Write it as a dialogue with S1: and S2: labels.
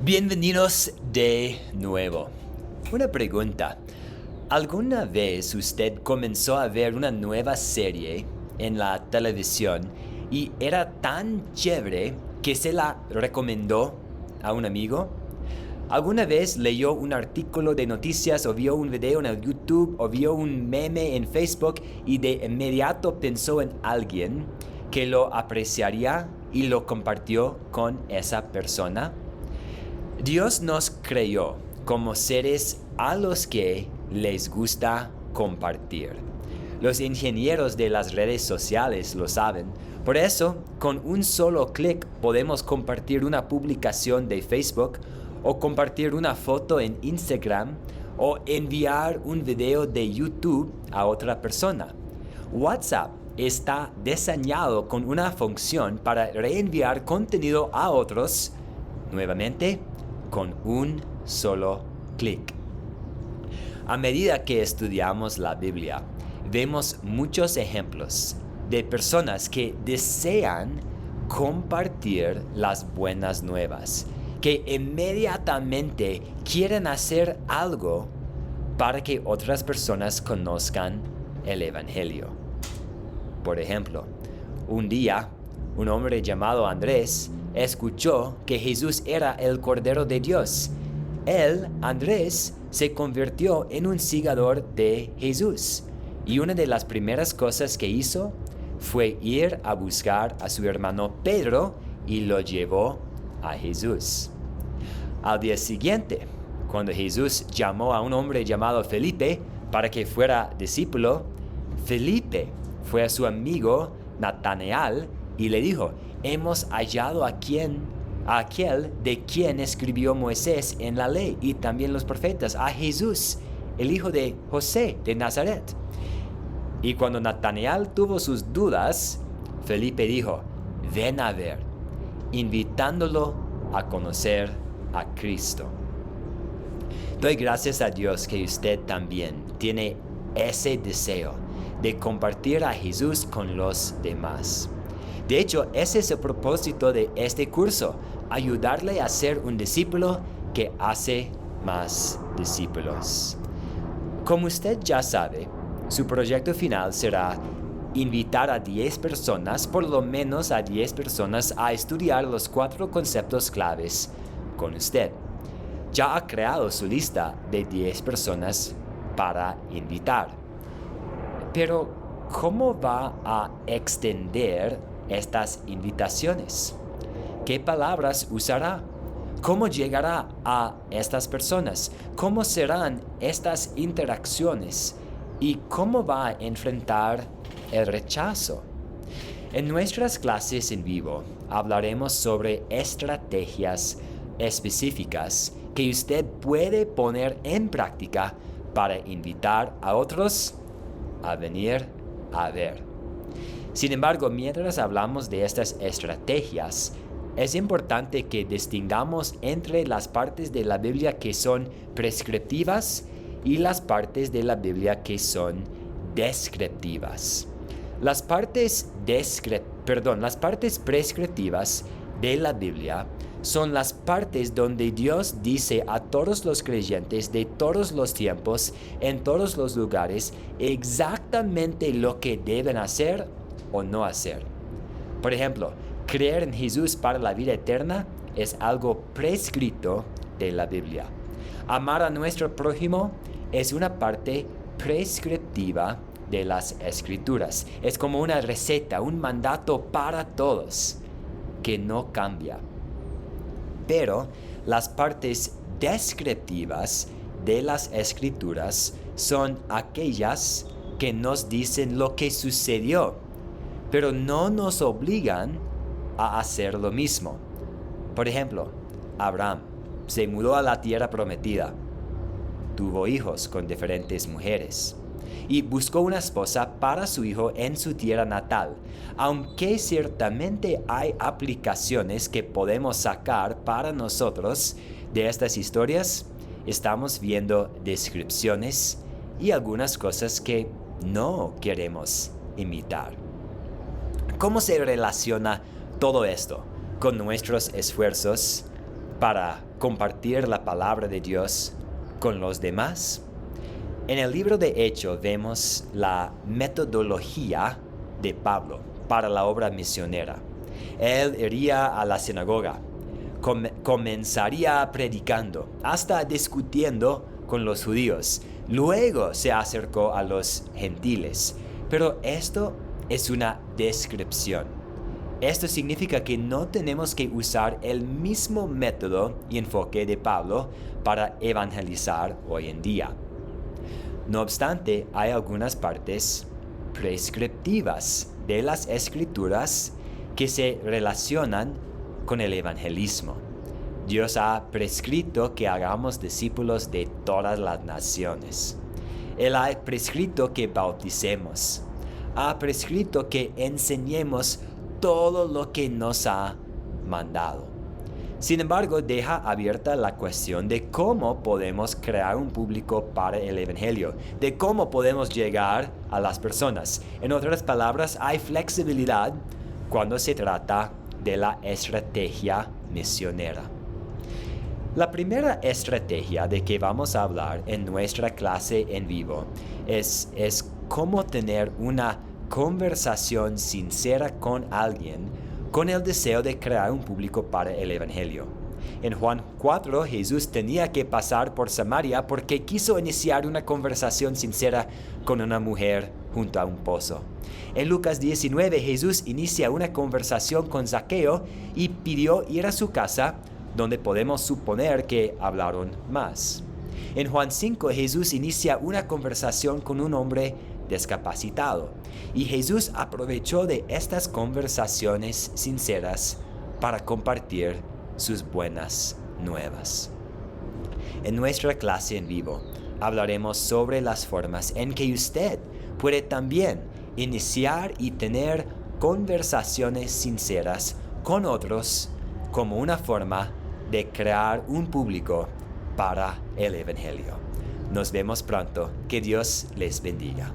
S1: Bienvenidos de nuevo. Una pregunta. ¿Alguna vez usted comenzó a ver una nueva serie en la televisión y era tan chévere que se la recomendó a un amigo? ¿Alguna vez leyó un artículo de noticias o vio un video en el YouTube o vio un meme en Facebook y de inmediato pensó en alguien que lo apreciaría y lo compartió con esa persona? Dios nos creó como seres a los que les gusta compartir. Los ingenieros de las redes sociales lo saben. Por eso, con un solo clic podemos compartir una publicación de Facebook o compartir una foto en Instagram o enviar un video de YouTube a otra persona. WhatsApp está diseñado con una función para reenviar contenido a otros, nuevamente, con un solo clic. A medida que estudiamos la Biblia, vemos muchos ejemplos de personas que desean compartir las buenas nuevas, que inmediatamente quieren hacer algo para que otras personas conozcan el Evangelio. Por ejemplo, un día, un hombre llamado Andrés escuchó que Jesús era el Cordero de Dios. Él, Andrés, se convirtió en un seguidor de Jesús. Y una de las primeras cosas que hizo fue ir a buscar a su hermano Pedro y lo llevó a Jesús. Al día siguiente, cuando Jesús llamó a un hombre llamado Felipe para que fuera discípulo, Felipe fue a su amigo Natanael y le dijo: hemos hallado a aquel de quien escribió Moisés en la ley y también los profetas, a Jesús, el hijo de José de Nazaret. Y cuando Natanael tuvo sus dudas, Felipe dijo: ven a ver, invitándolo a conocer a Cristo. Doy gracias a Dios que usted también tiene ese deseo de compartir a Jesús con los demás. De hecho, ese es el propósito de este curso: ayudarle a ser un discípulo que hace más discípulos. Como usted ya sabe, su proyecto final será invitar a 10 personas, por lo menos a 10 personas, a estudiar los 4 conceptos claves con usted. Ya ha creado su lista de 10 personas para invitar. Pero, ¿cómo va a extender estas invitaciones? ¿Qué palabras usará? ¿Cómo llegará a estas personas? ¿Cómo serán estas interacciones? ¿Y cómo va a enfrentar el rechazo? En nuestras clases en vivo hablaremos sobre estrategias específicas que usted puede poner en práctica para invitar a otros a venir a ver. Sin embargo, mientras hablamos de estas estrategias, es importante que distingamos entre las partes de la Biblia que son prescriptivas y las partes de la Biblia que son descriptivas. Las partes prescriptivas de la Biblia son las partes donde Dios dice a todos los creyentes de todos los tiempos, en todos los lugares, exactamente lo que deben hacer o no hacer. Por ejemplo, creer en Jesús para la vida eterna es algo prescrito de la Biblia. Amar a nuestro prójimo es una parte prescriptiva de las Escrituras. Es como una receta, un mandato para todos que no cambia. Pero las partes descriptivas de las Escrituras son aquellas que nos dicen lo que sucedió, pero no nos obligan a hacer lo mismo. Por ejemplo, Abraham se mudó a la tierra prometida, tuvo hijos con diferentes mujeres y buscó una esposa para su hijo en su tierra natal. Aunque ciertamente hay aplicaciones que podemos sacar para nosotros de estas historias, estamos viendo descripciones y algunas cosas que no queremos imitar. ¿Cómo se relaciona todo esto con nuestros esfuerzos para compartir la palabra de Dios con los demás? En el libro de Hechos vemos la metodología de Pablo para la obra misionera. Él iría a la sinagoga, comenzaría predicando, hasta discutiendo con los judíos. Luego se acercó a los gentiles. Pero esto es una descripción. Esto significa que no tenemos que usar el mismo método y enfoque de Pablo para evangelizar hoy en día. No obstante, hay algunas partes prescriptivas de las Escrituras que se relacionan con el evangelismo. Dios ha prescrito que hagamos discípulos de todas las naciones. Él ha prescrito que bauticemos. Ha prescrito que enseñemos todo lo que nos ha mandado. Sin embargo, deja abierta la cuestión de cómo podemos crear un público para el evangelio, de cómo podemos llegar a las personas. En otras palabras, hay flexibilidad cuando se trata de la estrategia misionera. La primera estrategia de que vamos a hablar en nuestra clase en vivo es cómo tener una conversación sincera con alguien con el deseo de crear un público para el evangelio. En Juan 4, Jesús tenía que pasar por Samaria porque quiso iniciar una conversación sincera con una mujer junto a un pozo. En Lucas 19, Jesús inicia una conversación con Zaqueo y pidió ir a su casa, donde podemos suponer que hablaron más. En Juan 5, Jesús inicia una conversación con un hombre discapacitado, y Jesús aprovechó de estas conversaciones sinceras para compartir sus buenas nuevas. En nuestra clase en vivo hablaremos sobre las formas en que usted puede también iniciar y tener conversaciones sinceras con otros como una forma de crear un público para el evangelio. Nos vemos pronto. Que Dios les bendiga.